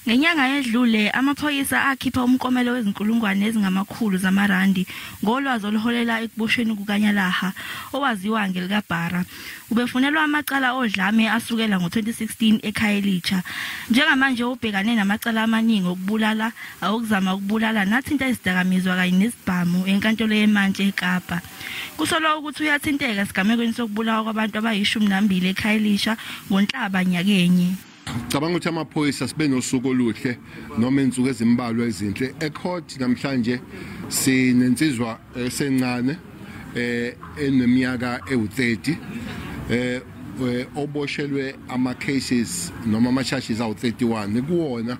Ngenyanga yedlule amaphoyisa akhipha umkomelo wezinkulungwane ezingamakhulu zamarandi ngolwazi oluholela ekuboshweni kukaNyalara owaziwa ngelikaBhara. Ubefunelwa amacala odlame asukela ngo-2016 eKhayelitsha. Njengamanje ubhekane namacala amaningi okubulala, awukuzama ukubulala nathinta izidakamizwa kanye nezibhamu enkantolo yemantshi eKapa. Kusolwa ukuthi uyathinteka esigamekweni sokubulawa kwabantu abayi-12 eKhayelitsha ngoNhlaba nyakenye. Cabanga ukuthi amaphoyisa sibe nosuku oluhle noma insuku ezimbalwa ezinhle ecourt namhlanje sinensizwa esencane eneminyaka ewu30 oboshelwe ama cases noma ama charges awu31 kuwona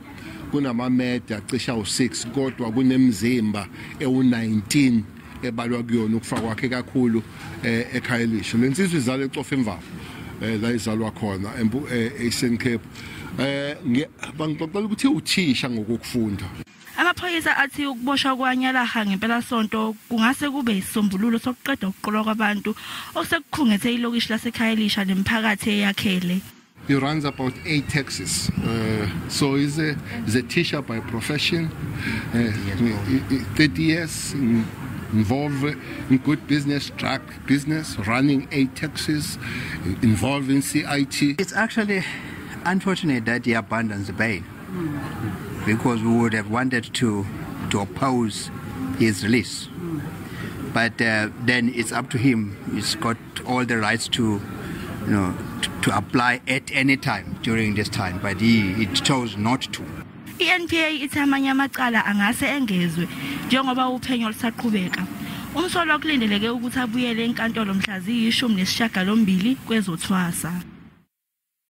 kunamameda cisha u6 kodwa kunemzimba ewu19 ebalwa kuyona ukufaka kwakhe kakhulu eKhayelitsha. Lensizwe izalo ecofa emvalo la izalwa khona eSABC. Bangixoxela ukuthi uthisha ngokufunda. Amaphoyisa athi ukuboshwa kwaNyalara ngempela sonto kungase kube isisombululo sokuqeda ukuqolwa kwabantu osekukhungethe ilokishi laseKhayelitsha nemphakathi eyakhele. He runs about 8 taxis. So he's a teacher by profession. 30 years involved in good business, truck business, running 8 taxis, involved in CIT. It's actually unfortunate that he abandons the bail because we would have wanted to oppose his release. But then it's up to him. He's got all the rights to apply at any time during this time, but he chose not to. INPA ithi amanye amacala angase engezwe njengoba uphenyo lusaqhubeka. Umsolwa kulindeleke ukuthi abuyele enkantolo mhla ziyi-18 kwezothwasa.